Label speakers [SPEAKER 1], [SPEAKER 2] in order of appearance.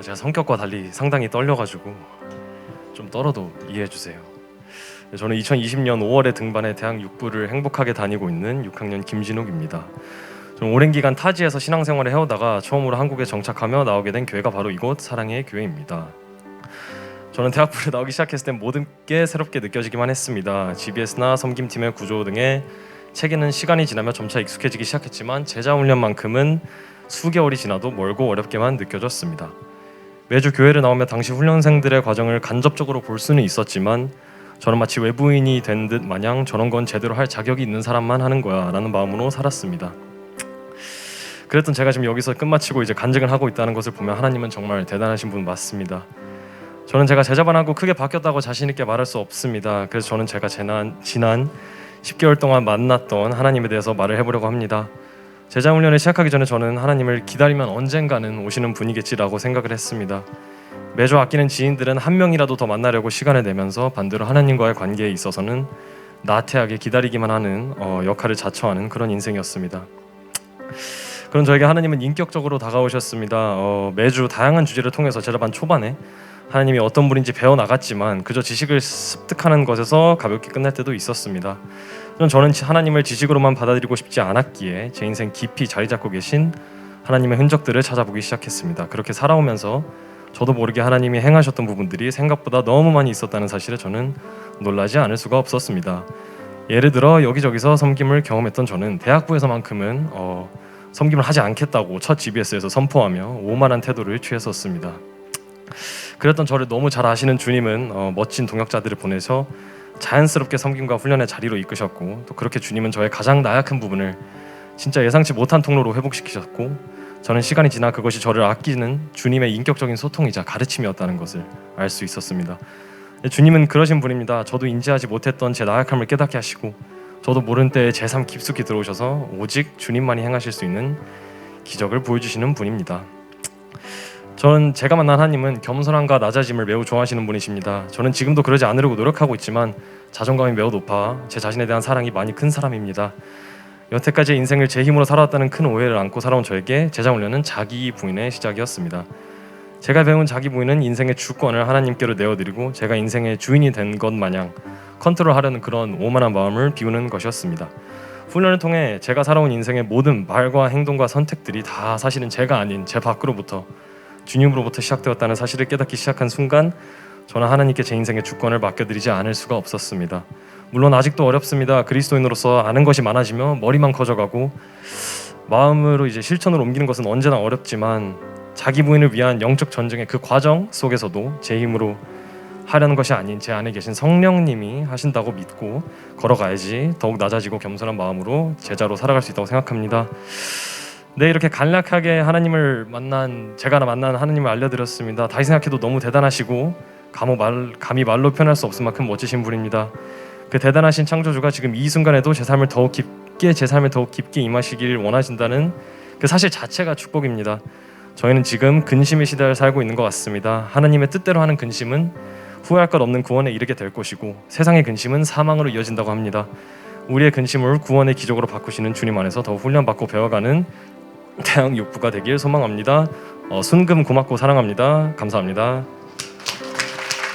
[SPEAKER 1] 제가 성격과 달리 상당히 떨려가지고 좀 떨어도 이해해주세요. 저는 2020년 5월에 등반해 대학 육부를 행복하게 다니고 있는 6학년 김진욱입니다. 저는 오랜 기간 타지에서 신앙생활을 해오다가 처음으로 한국에 정착하며 나오게 된 교회가 바로 이곳 사랑의 교회입니다. 저는 대학부를 나오기 시작했을 때 모든 게 새롭게 느껴지기만 했습니다. GBS나 섬김팀의 구조 등의 체계는 시간이 지나며 점차 익숙해지기 시작했지만 제자훈련만큼은 수개월이 지나도 멀고 어렵게만 느껴졌습니다. 매주 교회를 나오며 당시 훈련생들의 과정을 간접적으로 볼 수는 있었지만 저는 마치 외부인이 된 듯 마냥 저런 건 제대로 할 자격이 있는 사람만 하는 거야 라는 마음으로 살았습니다. 그랬던 제가 지금 여기서 끝마치고 이제 간증을 하고 있다는 것을 보면 하나님은 정말 대단하신 분 맞습니다. 저는 제가 제자반하고 크게 바뀌었다고 자신 있게 말할 수 없습니다. 그래서 저는 제가 지난 10개월 동안 만났던 하나님에 대해서 말을 해보려고 합니다. 제자훈련을 시작하기 전에 저는 하나님을 기다리면 언젠가는 오시는 분이겠지라고 생각을 했습니다. 매주 아끼는 지인들은 한 명이라도 더 만나려고 시간을 내면서 반대로 하나님과의 관계에 있어서는 나태하게 기다리기만 하는 역할을 자처하는 그런 인생이었습니다. 그런 저에게 하나님은 인격적으로 다가오셨습니다. 매주 다양한 주제를 통해서 제자반 초반에 하나님이 어떤 분인지 배워나갔지만 그저 지식을 습득하는 것에서 가볍게 끝날 때도 있었습니다. 저는 하나님을 지식으로만 받아들이고 싶지 않았기에 제 인생 깊이 자리 잡고 계신 하나님의 흔적들을 찾아보기 시작했습니다. 그렇게 살아오면서 저도 모르게 하나님이 행하셨던 부분들이 생각보다 너무 많이 있었다는 사실에 저는 놀라지 않을 수가 없었습니다. 예를 들어 여기저기서 섬김을 경험했던 저는 대학부에서만큼은 섬김을 하지 않겠다고 첫 GBS에서 선포하며 오만한 태도를 취했었습니다. 그랬던 저를 너무 잘 아시는 주님은 멋진 동역자들을 보내서 자연스럽게 섬김과 훈련의 자리로 이끄셨고 또 그렇게 주님은 저의 가장 나약한 부분을 진짜 예상치 못한 통로로 회복시키셨고 저는 시간이 지나 그것이 저를 아끼는 주님의 인격적인 소통이자 가르침이었다는 것을 알 수 있었습니다. 주님은 그러신 분입니다. 저도 인지하지 못했던 제 나약함을 깨닫게 하시고 저도 모른 때에 제 삶 깊숙이 들어오셔서 오직 주님만이 행하실 수 있는 기적을 보여주시는 분입니다. 저는 제가 만난 하나님은 겸손함과 낮아짐을 매우 좋아하시는 분이십니다. 저는 지금도 그러지 않으려고 노력하고 있지만 자존감이 매우 높아 제 자신에 대한 사랑이 많이 큰 사람입니다. 여태까지 인생을 제 힘으로 살아왔다는 큰 오해를 안고 살아온 저에게 제자훈련은 자기 부인의 시작이었습니다. 제가 배운 자기 부인은 인생의 주권을 하나님께로 내어드리고 제가 인생의 주인이 된 것 마냥 컨트롤하려는 그런 오만한 마음을 비우는 것이었습니다. 훈련을 통해 제가 살아온 인생의 모든 말과 행동과 선택들이 다 사실은 제가 아닌 제 밖으로부터 주님으로부터 시작되었다는 사실을 깨닫기 시작한 순간 저는 하나님께 제 인생의 주권을 맡겨드리지 않을 수가 없었습니다. 물론 아직도 어렵습니다. 그리스도인으로서 아는 것이 많아지며 머리만 커져가고 마음으로 이제 실천으로 옮기는 것은 언제나 어렵지만 자기 부인을 위한 영적 전쟁의 그 과정 속에서도 제 힘으로 하려는 것이 아닌 제 안에 계신 성령님이 하신다고 믿고 걸어가야지 더욱 낮아지고 겸손한 마음으로 제자로 살아갈 수 있다고 생각합니다. 네, 이렇게 간략하게 제가 만난 하나님을 알려드렸습니다. 다시 생각해도 너무 대단하시고 감히 말로 표현할 수 없을 만큼 멋지신 분입니다. 그 대단하신 창조주가 지금 이 순간에도 제 삶을 더욱 깊게 임하시길 원하신다는 그 사실 자체가 축복입니다. 저희는 지금 근심의 시대를 살고 있는 것 같습니다. 하나님의 뜻대로 하는 근심은 후회할 것 없는 구원에 이르게 될 것이고 세상의 근심은 사망으로 이어진다고 합니다. 우리의 근심을 구원의 기적으로 바꾸시는 주님 안에서 더욱 훈련받고 배워가는 대학 육부가 되길 소망합니다. 순금 고맙고 사랑합니다. 감사합니다.